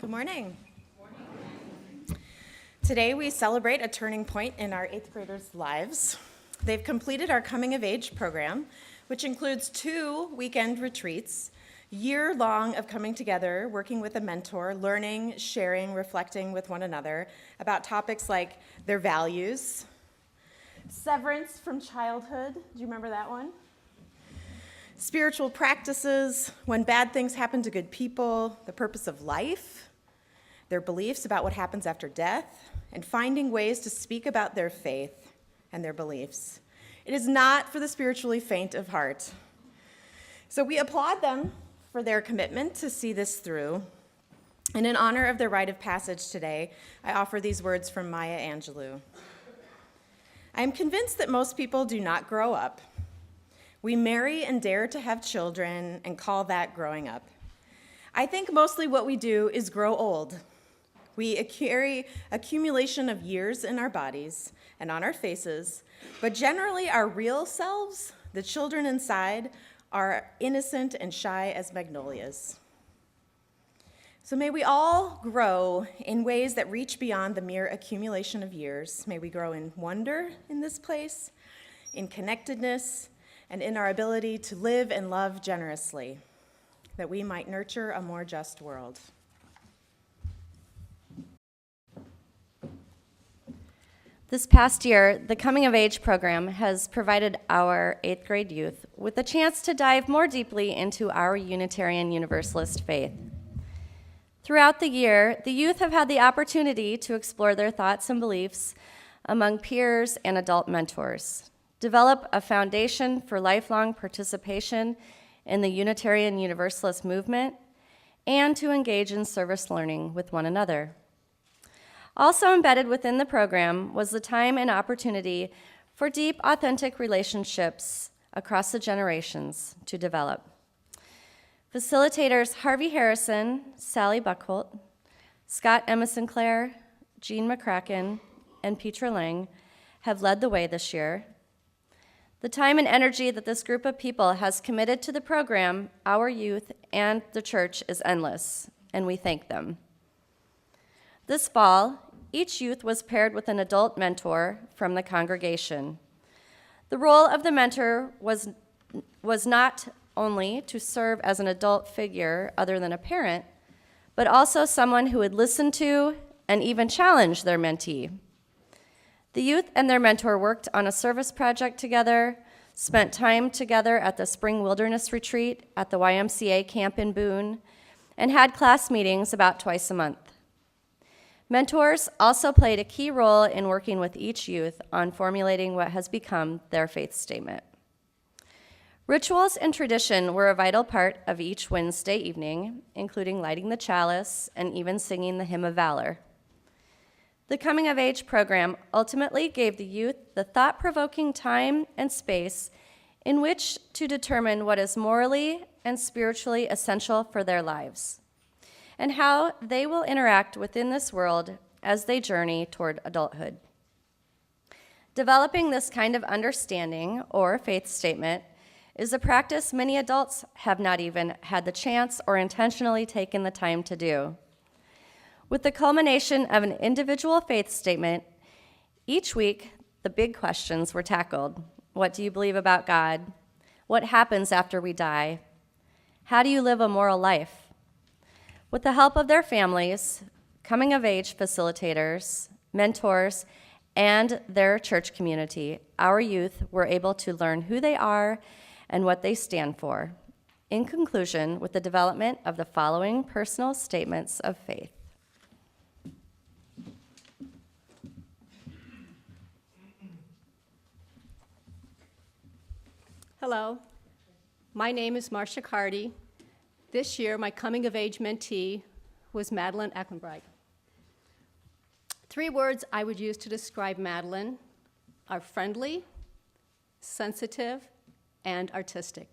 Good morning. Today we celebrate a turning point in our 8th graders' lives. They've completed our coming of age program, which includes 2 weekend retreats, year-long of coming together, working with a mentor, learning, sharing, reflecting with one another about topics like their values, severance from childhood. Do you remember that one? Spiritual practices, when bad things happen to good people, the purpose of life, their beliefs about what happens after death, and finding ways to speak about their faith and their beliefs. It is not for the spiritually faint of heart. So we applaud them for their commitment to see this through. And in honor of their rite of passage today, I offer these words from Maya Angelou. I am convinced that most people do not grow up. We marry and dare to have children and call that growing up. I think mostly what we do is grow old. We carry accumulation of years in our bodies and on our faces, but generally our real selves, the children inside, are innocent and shy as magnolias. So may we all grow in ways that reach beyond the mere accumulation of years. May we grow in wonder in this place, in connectedness, and in our ability to live and love generously, that we might nurture a more just world. This past year, the Coming of Age program has provided our 8th grade youth with a chance to dive more deeply into our Unitarian Universalist faith. Throughout the year, the youth have had the opportunity to explore their thoughts and beliefs among peers and adult mentors, develop a foundation for lifelong participation in the Unitarian Universalist movement, and to engage in service learning with one another. Also embedded within the program was the time and opportunity for deep, authentic relationships across the generations to develop. Facilitators Harvey Harrison, Sally Buckholt, Scott Emma Sinclair, Jean McCracken, and Petra Lang have led the way this year. The time and energy that this group of people has committed to the program, our youth, and the church is endless, and we thank them. This fall, each youth was paired with an adult mentor from the congregation. The role of the mentor was not only to serve as an adult figure other than a parent, but also someone who would listen to and even challenge their mentee. The youth and their mentor worked on a service project together, spent time together at the Spring Wilderness Retreat at the YMCA camp in Boone, and had class meetings about twice a month. Mentors also played a key role in working with each youth on formulating what has become their faith statement. Rituals and tradition were a vital part of each Wednesday evening, including lighting the chalice and even singing the Hymn of Valor. The Coming of Age program ultimately gave the youth the thought-provoking time and space in which to determine what is morally and spiritually essential for their lives, and how they will interact within this world as they journey toward adulthood. Developing this kind of understanding or faith statement is a practice many adults have not even had the chance or intentionally taken the time to do. With the culmination of an individual faith statement, each week the big questions were tackled. What do you believe about God? What happens after we die? How do you live a moral life? With the help of their families, coming of age facilitators, mentors, and their church community, our youth were able to learn who they are and what they stand for. In conclusion, with the development of the following personal statements of faith. Hello, my name is Marcia Cardy. This year, my coming-of-age mentee was Madeline Eckenbright. 3 words I would use to describe Madeline are friendly, sensitive, and artistic.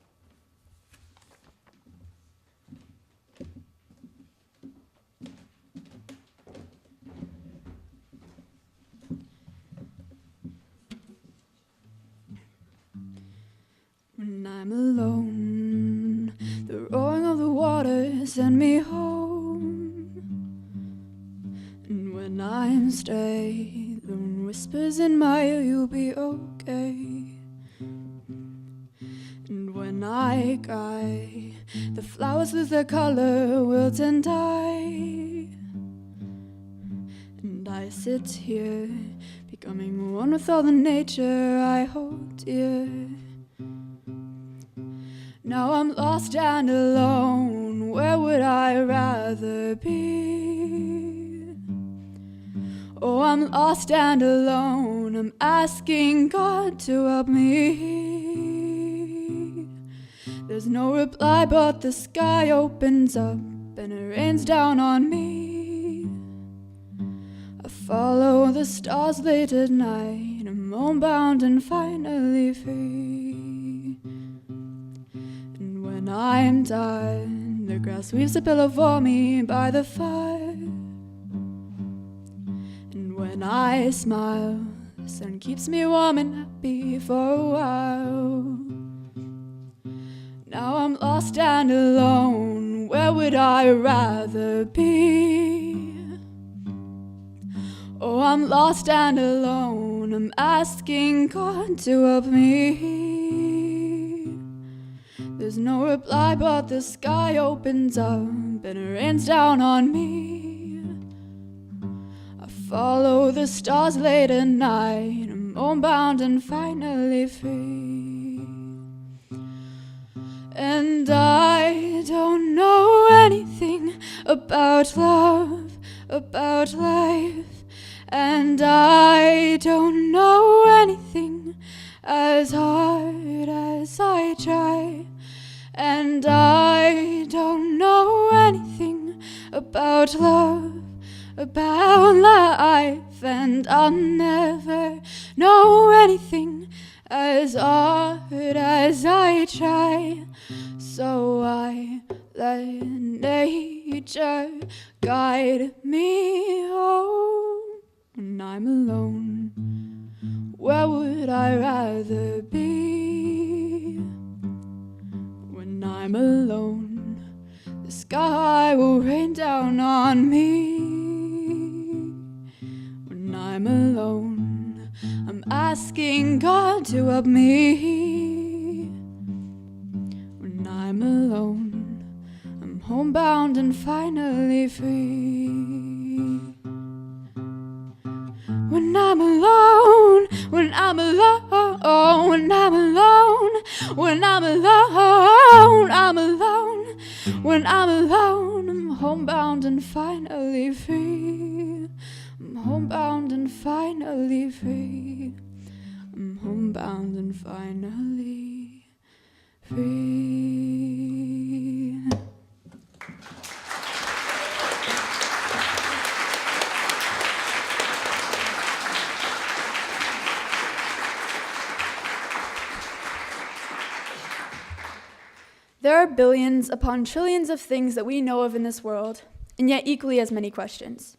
When I'm alone, the roaring of the waters send me home. whispers in my ear, you'll be okay. And when I cry, the flowers lose their color, wilt and die. And I sit here, becoming one with all the nature I hold dear. Now I'm lost and alone, where would I rather be? Oh, I'm lost and alone, I'm asking God to help me. There's no reply, but the sky opens up and it rains down on me. I follow the stars late at night, I'm homebound and finally free. And when I am done, the grass weaves a pillow for me by the fire. And when I smile, the sun keeps me warm and happy for a while. Now I'm lost and alone, where would I rather be? Oh, I'm lost and alone, I'm asking God to help me. There's no reply, but the sky opens up and it rains down on me. I follow the stars late at night, I'm homebound and finally free. And I don't know anything about love, about life. And I don't know anything as hard as I try. And I don't know anything about love, about life. And I'll never know anything as hard as I try. So I let nature guide me home. When I'm alone, where would I rather be? When I'm alone, the sky will rain down on me. When I'm alone, I'm asking God to help me. When I'm alone, I'm homebound and finally free. When I'm alone, when I'm alone, when I'm alone, when I'm alone, I'm alone. When I'm alone, I'm homebound and finally free. I'm homebound and finally free. I'm homebound and finally free. There are billions upon trillions of things that we know of in this world, and yet equally as many questions.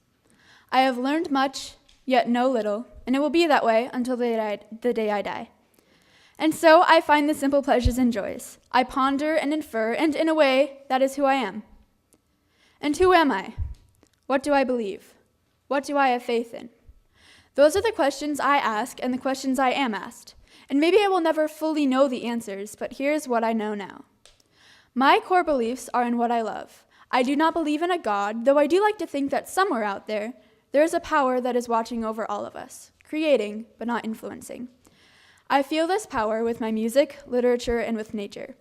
I have learned much, yet know little, and it will be that way until the day I die. And so I find the simple pleasures and joys. I ponder and infer, and in a way, that is who I am. And who am I? What do I believe? What do I have faith in? Those are the questions I ask and the questions I am asked. And maybe I will never fully know the answers, but here's what I know now. My core beliefs are in what I love. I do not believe in a God, though I do like to think that somewhere out there is a power that is watching over all of us, creating but not influencing. I feel this power with my music, literature, and with nature.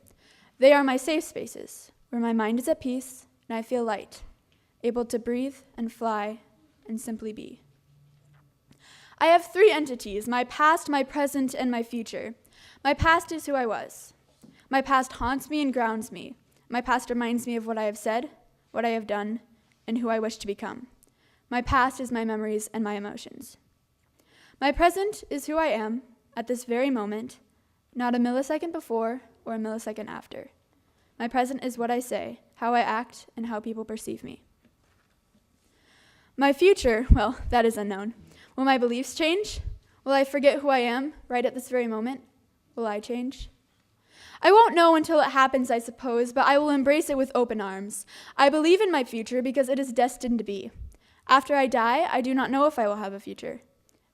They are my safe spaces, where my mind is at peace and I feel light, able to breathe and fly and simply be. I have three entities, my past, my present, and my future. My past is who I was. My past haunts me and grounds me. My past reminds me of what I have said, what I have done, and who I wish to become. My past is my memories and my emotions. My present is who I am at this very moment, not a millisecond before or a millisecond after. My present is what I say, how I act, and how people perceive me. My future, well, that is unknown. Will my beliefs change? Will I forget who I am right at this very moment? Will I change? I won't know until it happens, I suppose, but I will embrace it with open arms. I believe in my future because it is destined to be. After I die, I do not know if I will have a future.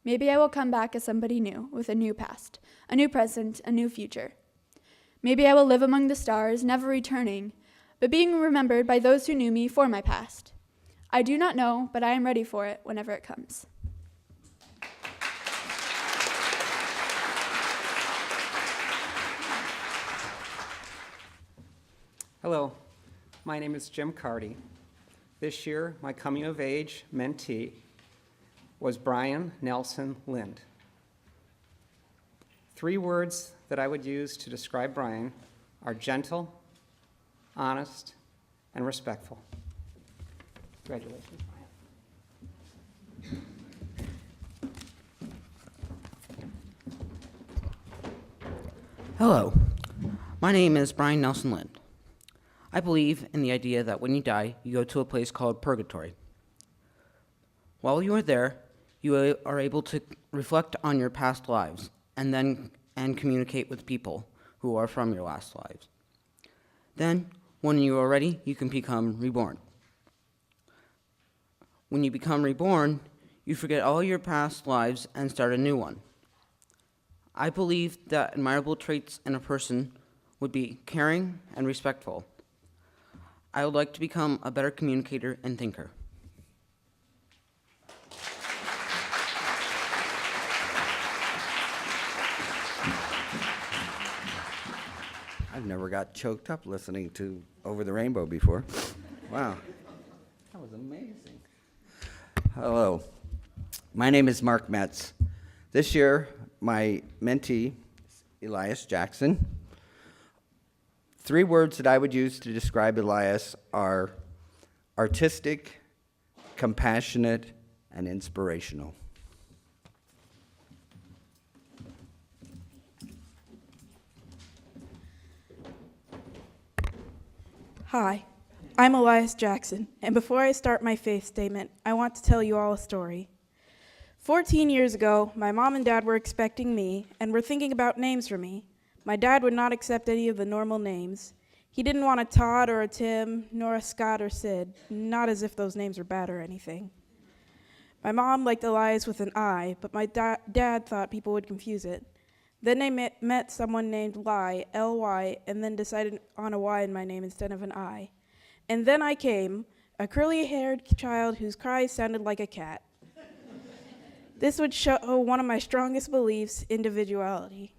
Maybe I will come back as somebody new, with a new past, a new present, a new future. Maybe I will live among the stars, never returning, but being remembered by those who knew me for my past. I do not know, but I am ready for it whenever it comes. Hello, my name is Jim Carty. This year, my coming of age mentee was Brian Nelson Lind. 3 words that I would use to describe Brian are gentle, honest, and respectful. Congratulations, Brian. Hello, my name is Brian Nelson Lind. I believe in the idea that when you die, you go to a place called purgatory. While you are there, you are able to reflect on your past lives and communicate with people who are from your last lives. Then, when you are ready, you can become reborn. When you become reborn, you forget all your past lives and start a new one. I believe that admirable traits in a person would be caring and respectful. I would like to become a better communicator and thinker. I've never got choked up listening to Over the Rainbow before. Wow. That was amazing. Hello. My name is Mark Metz. This year, my mentee, Elias Jackson. 3 words that I would use to describe Elias are artistic, compassionate, and inspirational. Hi, I'm Elias Jackson, and before I start my faith statement, I want to tell you all a story. 14 years ago, my mom and dad were expecting me and were thinking about names for me. My dad would not accept any of the normal names. He didn't want a Todd or a Tim, nor a Scott or Sid, not as if those names were bad or anything. My mom liked Elias with an I, but my dad thought people would confuse it. Then they met someone named Ly, L-Y, and then decided on a Y in my name instead of an I. And then I came, a curly-haired child whose cries sounded like a cat. This would show one of my strongest beliefs, individuality.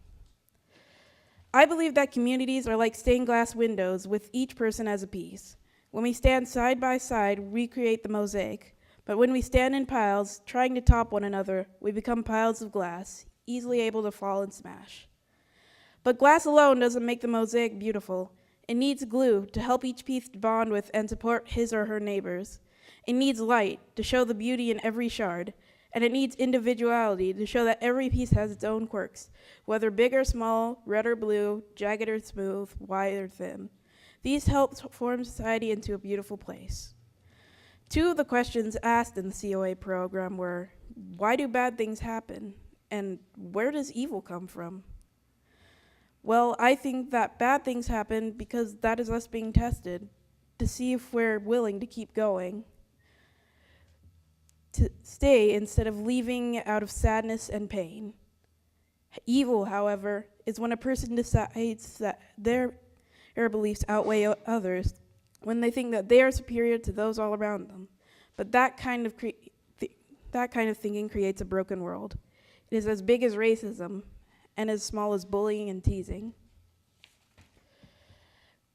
I believe that communities are like stained glass windows with each person as a piece. When we stand side by side, we create the mosaic. But when we stand in piles, trying to top one another, we become piles of glass, easily able to fall and smash. But glass alone doesn't make the mosaic beautiful. It needs glue to help each piece bond with and support his or her neighbors. It needs light to show the beauty in every shard. And it needs individuality to show that every piece has its own quirks, whether big or small, red or blue, jagged or smooth, wide or thin. These help form society into a beautiful place. 2 of the questions asked in the COA program were, why do bad things happen? And where does evil come from? Well, I think that bad things happen because that is us being tested, to see if we're willing to keep going, to stay instead of leaving out of sadness and pain. Evil, however, is when a person decides that their beliefs outweigh others, when they think that they are superior to those all around them. But that kind of thinking creates a broken world. It is as big as racism and as small as bullying and teasing.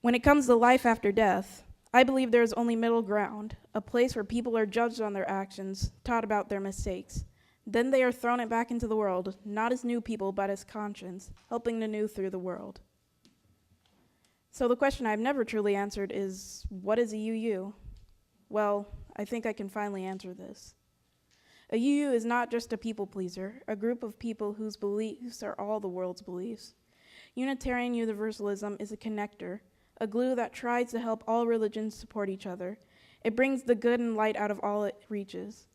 When it comes to life after death, I believe there is only middle ground, a place where people are judged on their actions, taught about their mistakes. Then they are thrown it back into the world, not as new people, but as conscience, helping the new through the world. So the question I've never truly answered is, what is a UU? Well, I think I can finally answer this. A UU is not just a people pleaser, a group of people whose beliefs are all the world's beliefs. Unitarian Universalism is a connector, a glue that tries to help all religions support each other. It brings the good and light out of all it reaches,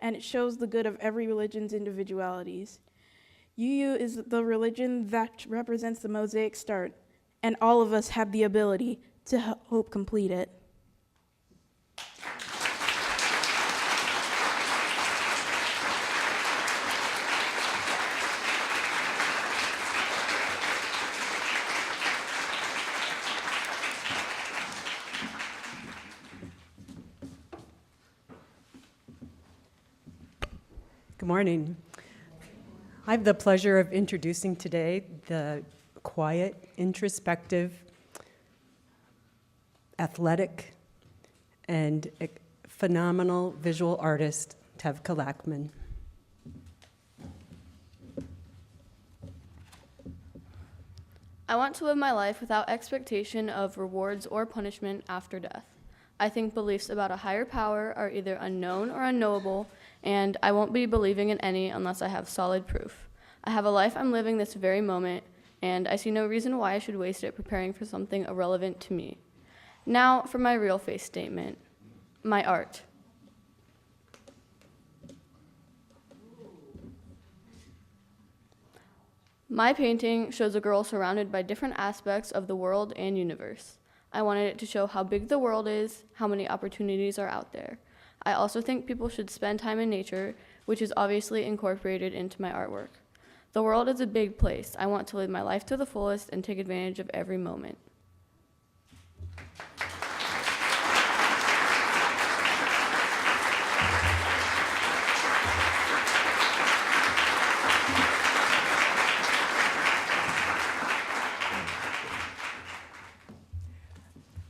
and it shows the good of every religion's individualities. UU is the religion that represents the mosaic start, and all of us have the ability to help complete it. morning. I have the pleasure of introducing today the quiet, introspective, athletic, and phenomenal visual artist, Tevka Lackman. I want to live my life without expectation of rewards or punishment after death. I think beliefs about a higher power are either unknown or unknowable, and I won't be believing in any unless I have solid proof. I have a life I'm living this very moment, and I see no reason why I should waste it preparing for something irrelevant to me. Now for my real face statement, my art. My painting shows a girl surrounded by different aspects of the world and universe. I wanted it to show how big the world is, how many opportunities are out there. I also think people should spend time in nature, which is obviously incorporated into my artwork. The world is a big place. I want to live my life to the fullest and take advantage of every moment.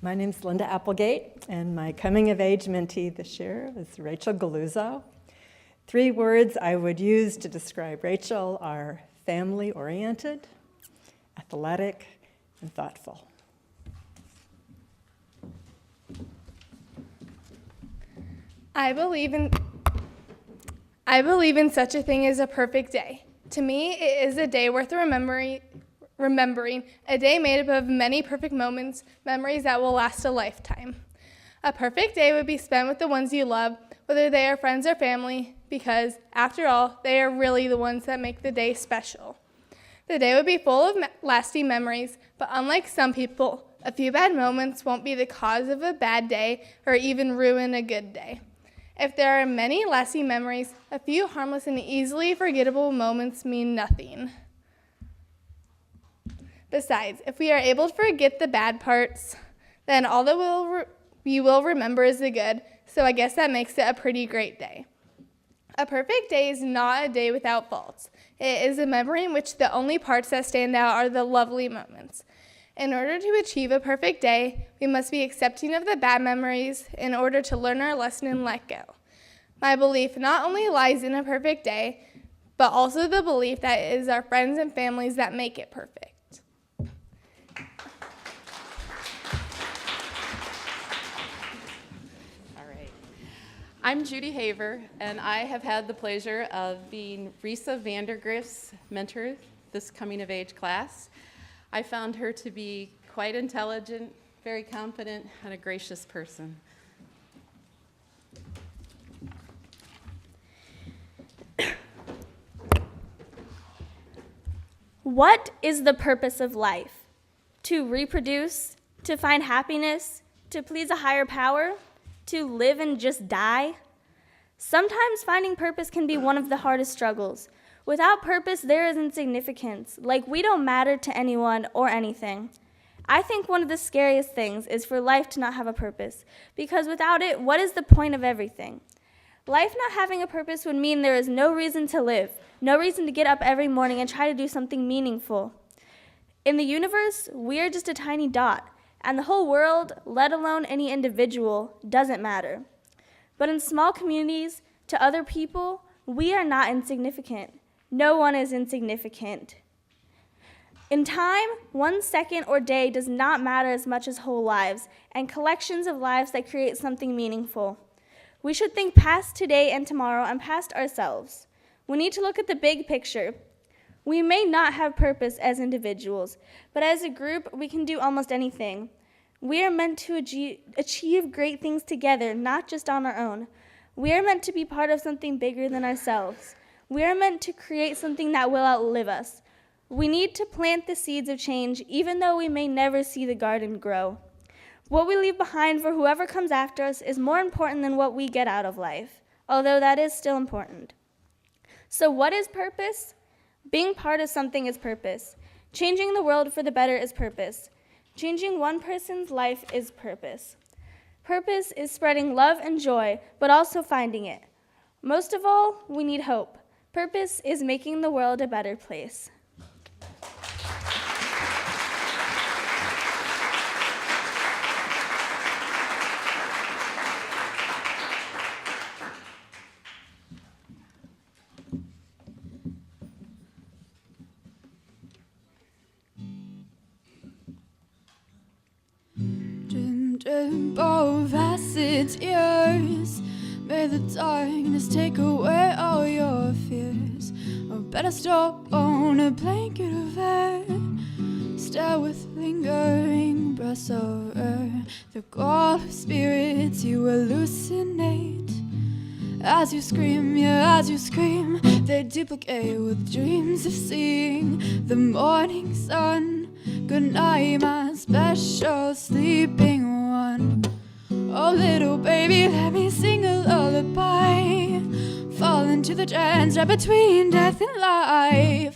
My name's Linda Applegate, and my coming-of-age mentee this year is Rachel Galuzzo. 3 words I would use to describe Rachel are family-oriented, athletic, and thoughtful. I believe in such a thing as a perfect day. To me, it is a day worth remembering, a day made up of many perfect moments, memories that will last a lifetime. A perfect day would be spent with the ones you love, whether they are friends or family, because, after all, they are really the ones that make the day special. The day would be full of lasting memories, but unlike some people, a few bad moments won't be the cause of a bad day or even ruin a good day. If there are many lasting memories, a few harmless and easily forgettable moments mean nothing. Besides, if we are able to forget the bad parts, then all that we will remember is the good, so I guess that makes it a pretty great day. A perfect day is not a day without faults. It is a memory in which the only parts that stand out are the lovely moments. In order to achieve a perfect day, we must be accepting of the bad memories in order to learn our lesson and let go. My belief not only lies in a perfect day, but also the belief that it is our friends and families that make it perfect. I'm Judy Haver, and I have had the pleasure of being Risa Vandergrift's mentor this coming-of-age class. I found her to be quite intelligent, very confident, and a gracious person. What is the purpose of life? To reproduce, to find happiness, to please a higher power? To live and just die? Sometimes finding purpose can be one of the hardest struggles. Without purpose, there is insignificance, like we don't matter to anyone or anything. I think one of the scariest things is for life to not have a purpose, because without it, what is the point of everything? Life not having a purpose would mean there is no reason to live, no reason to get up every morning and try to do something meaningful. In the universe, we are just a tiny dot. And the whole world, let alone any individual, doesn't matter. But in small communities, to other people, we are not insignificant. No one is insignificant. In time, 1 second or day does not matter as much as whole lives, and collections of lives that create something meaningful. We should think past today and tomorrow and past ourselves. We need to look at the big picture. We may not have purpose as individuals, but as a group, we can do almost anything. We are meant to achieve great things together, not just on our own. We are meant to be part of something bigger than ourselves. We are meant to create something that will outlive us. We need to plant the seeds of change, even though we may never see the garden grow. What we leave behind for whoever comes after us is more important than what we get out of life, although that is still important. So what is purpose? Being part of something is purpose. Changing the world for the better is purpose. Changing one person's life is purpose. Purpose is spreading love and joy, but also finding it. Most of all, we need hope. Purpose is making the world a better place. Of acid tears, may the darkness take away all your fears. Or better still, own a blanket of air. Stare with lingering breaths of air. The call of spirits you hallucinate. As you scream, yeah, as you scream, they duplicate with dreams of seeing the morning sun. Good night, my special sleeping one. Oh, little baby, let me sing a lullaby. Fall into the trance right between death and life.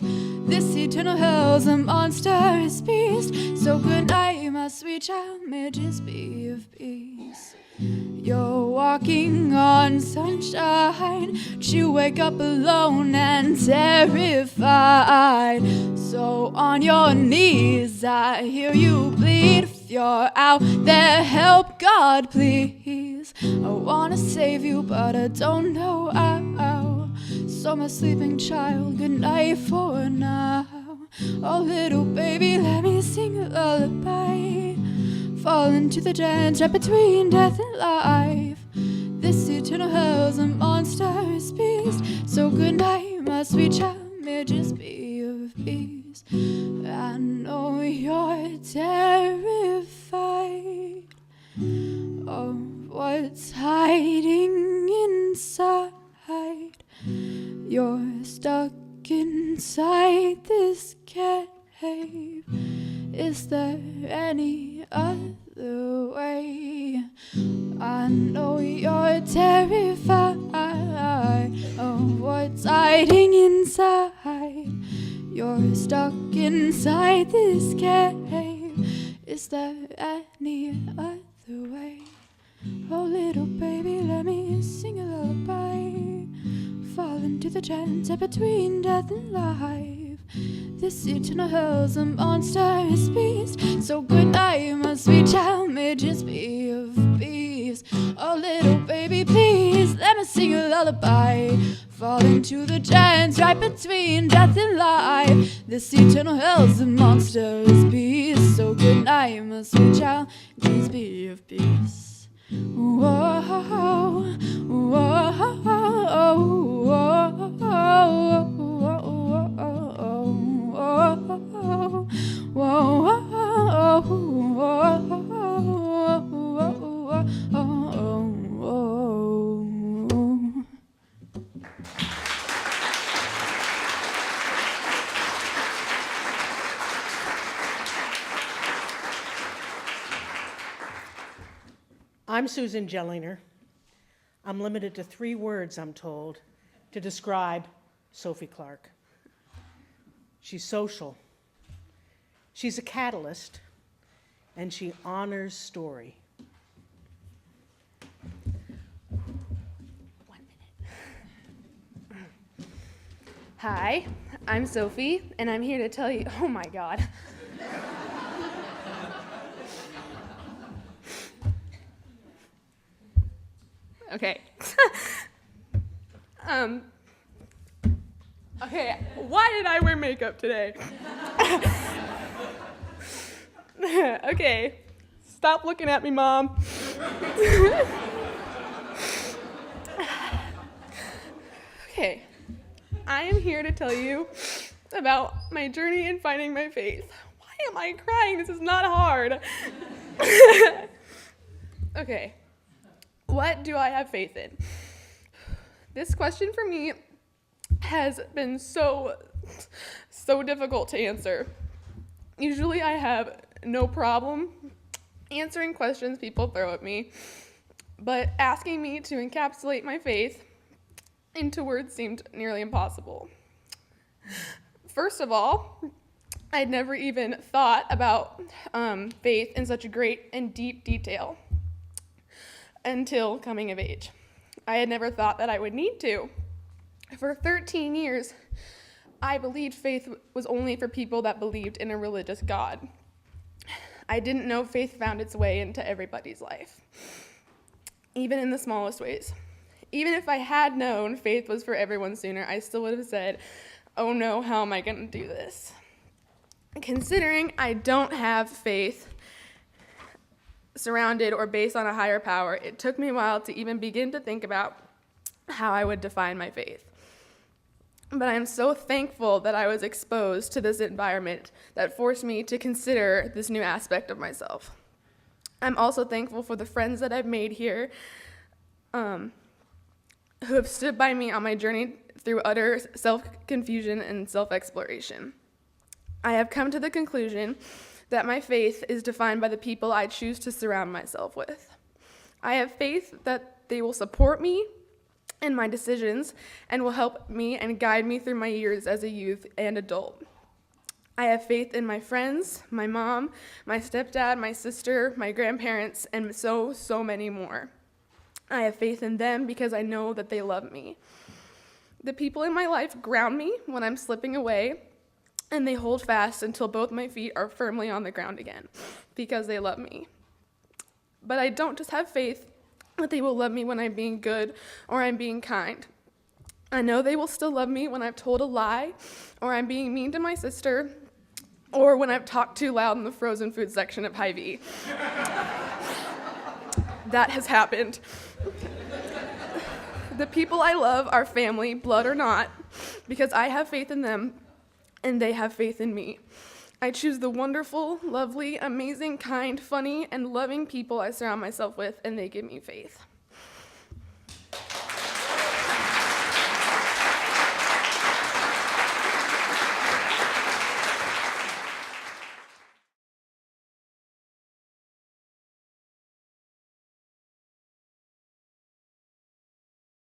This eternal hell's a monstrous beast. So good night, my sweet child, may it just be of peace. You're walking on sunshine, but you wake up alone and terrified. So on your knees, I hear you bleed. If you're out there, help God, please. I wanna save you, but I don't know how. So my sleeping child, good night for now. Oh, little baby, let me sing a lullaby. Fall into the trance right between death and life. This eternal hell's a monstrous beast. So good night, my sweet child, may it just be of peace. I know you're terrified of what's hiding inside. You're stuck inside this cave. Is there any other way? I know you're terrified of what's hiding inside. You're stuck inside this cave. Is there any other way? Oh, little baby, let me sing a lullaby. Fall into the trance between death and life. This eternal hell's a monstrous beast. So good night, my sweet child, may it just be of peace. Oh, little baby, please, let me sing a lullaby. Fall into the trance right between death and life. This eternal hell's a monstrous beast. So good night, my sweet child, please be of peace. Whoa, whoa, whoa, I'm Susan Jellinger. I'm limited to 3 words, I'm told, to describe Sophie Clark. She's social. She's a catalyst, and she honors story. 1 minute. Hi, I'm Sophie, and I'm here to tell you, oh my God. Okay. Okay, why did I wear makeup today? Okay, stop looking at me, Mom. Okay, I am here to tell you about my journey in finding my faith. Why am I crying? This is not hard. Okay. What do I have faith in? This question for me has been so difficult to answer. Usually I have no problem answering questions people throw at me, but asking me to encapsulate my faith into words seemed nearly impossible. First of all, I'd never even thought about faith in such a great and deep detail until coming of age. I had never thought that I would need to. For 13 years, I believed faith was only for people that believed in a religious God. I didn't know faith found its way into everybody's life, even in the smallest ways. Even if I had known faith was for everyone sooner, I still would have said, oh no, how am I going to do this? Considering I don't have faith surrounded or based on a higher power, it took me a while to even begin to think about how I would define my faith. But I am so thankful that I was exposed to this environment that forced me to consider this new aspect of myself. I'm also thankful for the friends that I've made here who have stood by me on my journey through utter self-confusion and self-exploration. I have come to the conclusion that my faith is defined by the people I choose to surround myself with. I have faith that they will support me in my decisions and will help me and guide me through my years as a youth and adult. I have faith in my friends, my mom, my stepdad, my sister, my grandparents, and so many more. I have faith in them because I know that they love me. The people in my life ground me when I'm slipping away, and they hold fast until both my feet are firmly on the ground again because they love me. But I don't just have faith that they will love me when I'm being good or I'm being kind. I know they will still love me when I've told a lie, or I'm being mean to my sister, or when I've talked too loud in the frozen food section of Hy-Vee. That has happened. The people I love are family, blood or not, because I have faith in them and they have faith in me. I choose the wonderful, lovely, amazing, kind, funny, and loving people I surround myself with, and they give me faith.